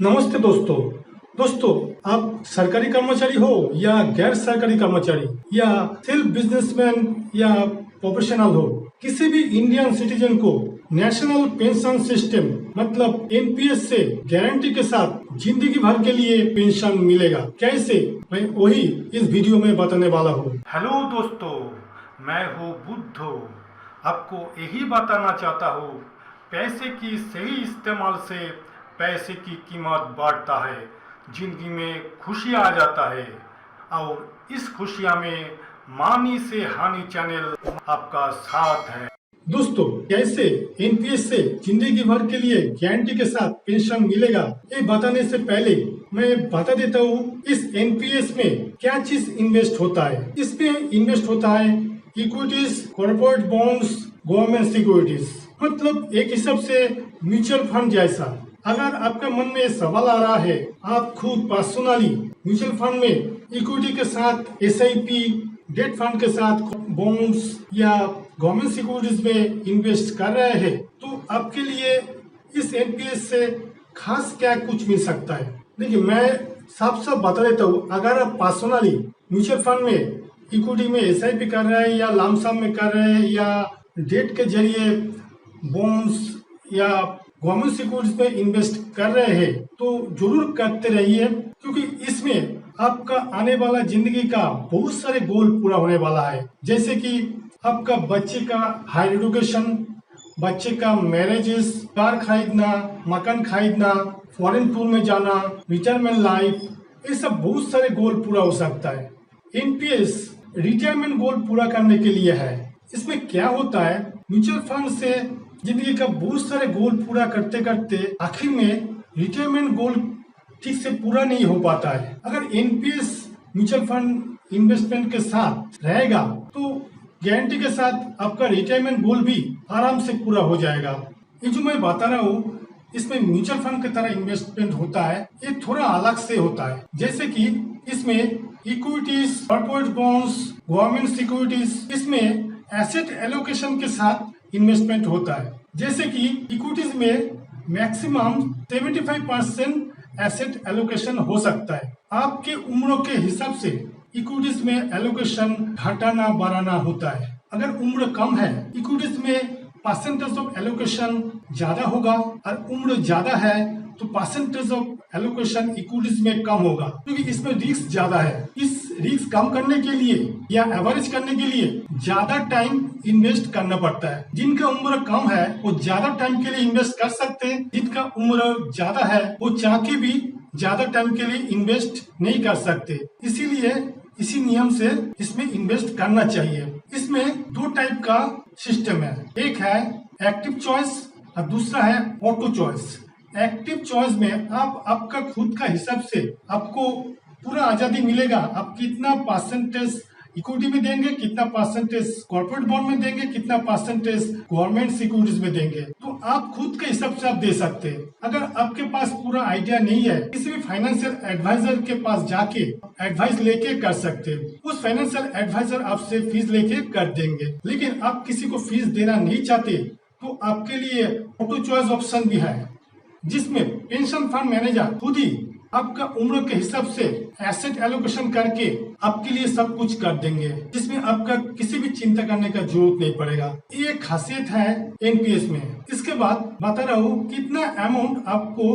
नमस्ते दोस्तों। दोस्तों, आप सरकारी कर्मचारी हो या गैर सरकारी कर्मचारी या सेल्फ बिजनेसमैन या प्रोफेशनल हो, किसी भी इंडियन सिटीजन को नेशनल पेंशन सिस्टम मतलब एनपीएस से गारंटी के साथ जिंदगी भर के लिए पेंशन मिलेगा। कैसे, मैं वही इस वीडियो में बताने वाला हूँ। हेलो दोस्तों, मैं हूँ बुद्धो। आपको यही बताना चाहता हूँ, पैसे की सही इस्तेमाल से पैसे की कीमत बढ़ता है, जिंदगी में खुशियाँ आ जाता है और इस खुशियाँ में मानी से हानि चैनल आपका साथ है। दोस्तों, कैसे एनपीएस से जिंदगी भर के लिए गारंटी के साथ पेंशन मिलेगा, ये बताने से पहले मैं बता देता हूँ इस एनपीएस में क्या चीज इन्वेस्ट होता है। इसमें इन्वेस्ट होता है equities, corporate bonds, government securities, मतलब एक हिसाब से म्यूचुअल फंड जैसा। अगर आपके मन में सवाल आ रहा है, आप खुद पर्सनली म्यूचुअल फंड में इक्विटी के साथ एसआईपी, डेट फंड के साथ बॉन्ड्स या गवर्नमेंट सिक्योरिटीज में इन्वेस्ट कर रहे हैं, तो आपके लिए इस एनपीएस से खास क्या कुछ मिल सकता है। देखिए, मैं साफ साफ बता देता हूँ, अगर आप पर्सनली म्यूचुअल फंड में इक्विटी में एसआईपी कर रहे हैं या लमसम में कर रहे हैं या डेट के जरिए बॉन्ड्स या गवर्नमेंट सिक्योरिटीज में इन्वेस्ट कर रहे हैं, तो जरूर करते रहिए, क्योंकि इसमें आपका आने वाला जिंदगी का बहुत सारे गोल पूरा होने वाला है। जैसे कि आपका बच्चे का हायर एजुकेशन, बच्चे का मैरिजेस, कार खरीदना, मकान खरीदना, फॉरेन टूर में जाना, रिटायरमेंट लाइफ, ये सब बहुत सारे गोल पूरा हो सकता है। एनपीएस रिटायरमेंट गोल पूरा करने के लिए है। इसमें क्या होता है, म्यूचुअल फंड से जिंदगी का बहुत सारे गोल पूरा करते करते आखिर में रिटायरमेंट गोल ठीक से पूरा नहीं हो पाता है। अगर एनपीएस म्यूचुअल फंड इन्वेस्टमेंट के साथ रहेगा तो गारंटी के साथ आपका रिटायरमेंट गोल भी आराम से पूरा हो जाएगा। ये जो मैं बता रहा हूँ, इसमें म्यूचुअल फंड की तरह इन्वेस्टमेंट होता है, ये थोड़ा अलग से होता है। जैसे कि इसमें equities, corporate bonds, government securities, इसमें एसेट एलोकेशन के साथ इन्वेस्टमेंट होता है। जैसे कि इक्विटीज में मैक्सिमम 75% एसेट एलोकेशन हो सकता है। आपके उम्र के हिसाब से इक्विटीज में एलोकेशन घटाना बढ़ाना होता है। अगर उम्र कम है, इक्विटीज में परसेंटेज ऑफ एलोकेशन ज्यादा होगा, और उम्र ज्यादा है तो परसेंटेज ऑफ एलोकेशन इक्विटीज में कम होगा, क्योंकि इसमें रिस्क ज्यादा है। इस रिस्क कम करने के लिए या एवरेज करने के लिए ज्यादा टाइम इन्वेस्ट करना पड़ता है। जिनका उम्र कम है वो ज्यादा टाइम के लिए इन्वेस्ट कर सकते हैं, जिनका उम्र ज्यादा है वो चाह के भी ज्यादा टाइम के लिए इन्वेस्ट नहीं कर सकते। इसीलिए इसी नियम से इसमें इन्वेस्ट करना चाहिए। इसमें दो टाइप का सिस्टम है, एक है एक्टिव चॉइस और दूसरा है ऑटो चॉइस। एक्टिव चॉइस में आप आपका खुद का हिसाब से आपको पूरा आजादी मिलेगा। आप कितना परसेंटेज इक्विटी में देंगे, कितना परसेंटेज कॉर्पोरेट बॉन्ड में देंगे, कितना परसेंटेज गवर्नमेंट सिक्योरिटीज में देंगे, तो आप खुद के हिसाब से आप दे सकते हैं। अगर आपके पास पूरा आइडिया नहीं है, किसी भी फाइनेंशियल एडवाइजर के पास जाके एडवाइस लेके कर सकते हैं। उस फाइनेंशियल एडवाइजर आपसे फीस लेके कर देंगे। लेकिन आप किसी को फीस देना नहीं चाहते तो आपके लिए ऑटो चॉइस ऑप्शन भी है, जिसमें पेंशन फंड मैनेजर खुद ही आपका उम्र के हिसाब से एसेट एलोकेशन करके आपके लिए सब कुछ कर देंगे, जिसमें आपका किसी भी चिंता करने का जरूरत नहीं पड़ेगा। ये खासियत है एनपीएस में। इसके बाद बता रहा हूँ कितना अमाउंट आपको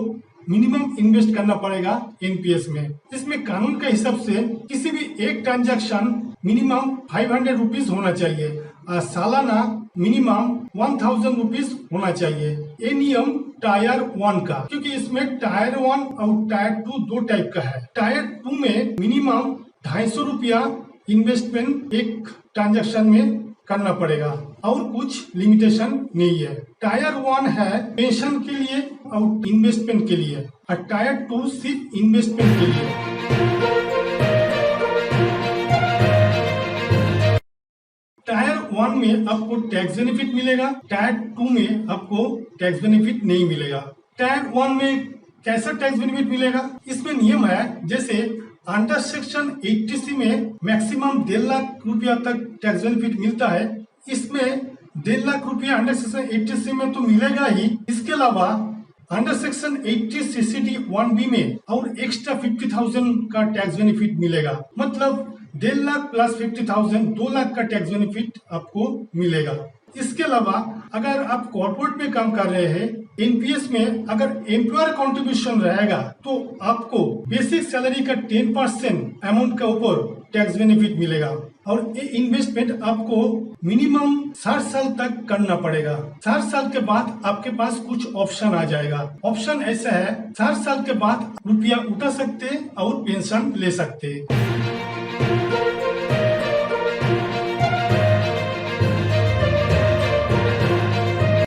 मिनिमम इन्वेस्ट करना पड़ेगा एनपीएस में। इसमें कानून के हिसाब से किसी भी एक ट्रांजैक्शन मिनिमम 500 रुपीज होना चाहिए और सालाना मिनिमम 1000 रुपीज होना चाहिए। ये नियम टायर 1 का, क्योंकि इसमें टायर 1 और टायर 2 दो टाइप का है। टायर 2 में मिनिमम 250 रुपया इन्वेस्टमेंट एक ट्रांजैक्शन में करना पड़ेगा और कुछ लिमिटेशन नहीं है। टायर 1 है पेंशन के लिए और इन्वेस्टमेंट के लिए, और टायर 2 सिर्फ इन्वेस्टमेंट के लिए। टायर 1 में आपको टैक्स बेनिफिट मिलेगा, टायर 2 में आपको टैक्स बेनिफिट नहीं मिलेगा। टायर 1 में कैसा टैक्स बेनिफिट मिलेगा, इसमें नियम है, जैसे अंडर सेक्शन 80C में मैक्सिमम 1.5 लाख रुपया तक टैक्स बेनिफिट मिलता है। इसमें 1.5 लाख रुपया अंडर सेक्शन 80C में तो मिलेगा ही, इसके अलावा अंडर सेक्शन 80 CCD 1B में और एक्स्ट्रा 50,000 का टैक्स बेनिफिट मिलेगा। मतलब 1.5 लाख प्लस 50,000 2 लाख का टैक्स बेनिफिट आपको मिलेगा। इसके अलावा अगर आप कॉर्पोरेट में काम कर रहे हैं, एनपीएस में अगर एम्प्लॉयर कंट्रीब्यूशन रहेगा तो आपको बेसिक सैलरी का 10% अमाउंट के ऊपर टैक्स बेनिफिट मिलेगा और ये इन्वेस्टमेंट आपको मिनिमम 60 साल तक करना पड़ेगा। 60 साल के बाद आपके पास कुछ ऑप्शन आ जाएगा। ऑप्शन ऐसा है, 60 साल के बाद रुपया उठा सकते और पेंशन ले सकते।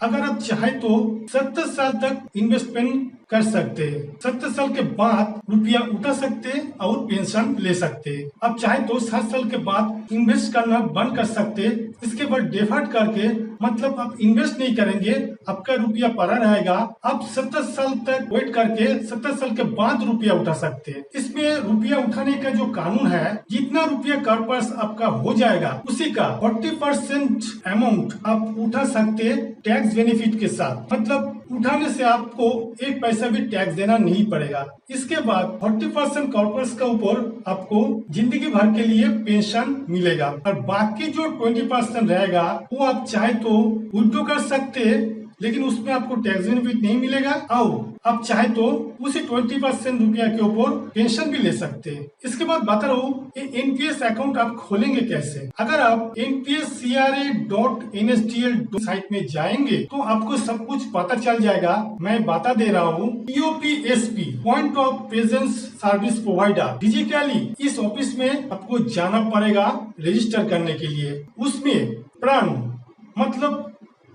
अगर आप चाहे तो 70 साल तक इन्वेस्टमेंट कर सकते हैं। 70 साल के बाद रुपया उठा सकते और पेंशन ले सकते। आप चाहे तो 60 साल के बाद इन्वेस्ट करना बंद कर सकते। इसके बाद डिफॉल्ट करके, मतलब आप इन्वेस्ट नहीं करेंगे, आपका रुपया पड़ा रहेगा। आप 70 साल तक वेट करके 70 साल के बाद रुपया उठा सकते हैं। इसमें रुपया उठाने का जो कानून है, जितना रुपया कॉर्पस आपका हो जाएगा उसी का 40% अमाउंट आप उठा सकते टैक्स बेनिफिट के साथ। मतलब उठाने से आपको एक पैसा भी टैक्स देना नहीं पड़ेगा। इसके बाद 40% कॉर्पोरेट्स का ऊपर आपको जिंदगी भर के लिए पेंशन मिलेगा और बाकी जो 20% रहेगा वो आप चाहे तो विड्रॉ कर सकते हैं, लेकिन उसमें आपको टैक्स बेनिफिट नहीं मिलेगा और आप चाहे तो उसी 20% रुपया के ऊपर पेंशन भी ले सकते हैं। इसके बाद बता रहा हूँ एनपीएस अकाउंट आप खोलेंगे कैसे। अगर आप npscra.nsdl साइट में जाएंगे तो आपको सब कुछ पता चल जाएगा। मैं बता दे रहा हूँ, POPSP point of presence service provider, physically इस ऑफिस में आपको जाना पड़ेगा रजिस्टर करने के लिए। उसमें प्राण मतलब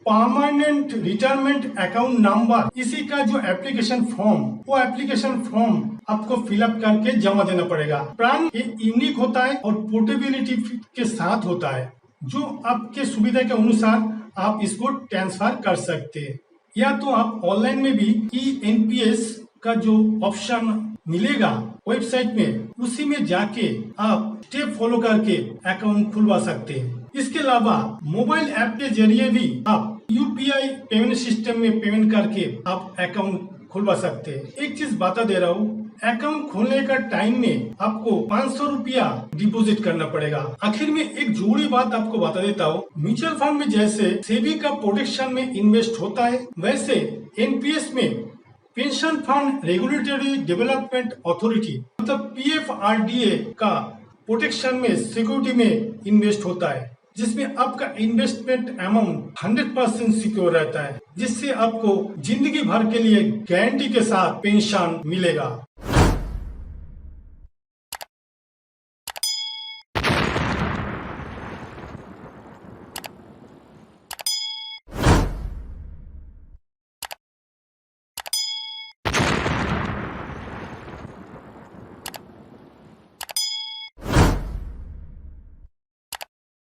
परमानेंट रिटायरमेंट अकाउंट नंबर, इसी का जो एप्लीकेशन फॉर्म, वो एप्लीकेशन फॉर्म आपको फिलअप करके जमा देना पड़ेगा। प्राण ये यूनिक होता है और पोर्टेबिलिटी के साथ होता है, जो आपके सुविधा के अनुसार आप इसको ट्रांसफर कर सकते हैं। या तो आप ऑनलाइन में भी eNPS का जो ऑप्शन मिलेगा वेबसाइट में, उसी में जाके आप स्टेप फॉलो करके अकाउंट खुलवा सकते हैं। इसके अलावा मोबाइल ऐप के जरिए भी आप यूपीआई पेमेंट सिस्टम में पेमेंट करके आप अकाउंट खुलवा सकते हैं। एक चीज बता दे रहा हूँ, अकाउंट खोलने का टाइम में आपको 500 रुपया डिपॉजिट करना पड़ेगा। आखिर में एक जरूरी बात आपको बता देता हूँ, म्यूचुअल फंड में जैसे सेबी का प्रोटेक्शन में इन्वेस्ट होता है, वैसे एनपीएस में pension fund regulatory development authority मतलब PFRDA का प्रोटेक्शन में सिक्योरिटी में इन्वेस्ट होता है, जिसमें आपका इन्वेस्टमेंट अमाउंट 100% सिक्योर रहता है, जिससे आपको जिंदगी भर के लिए गारंटी के साथ पेंशन मिलेगा।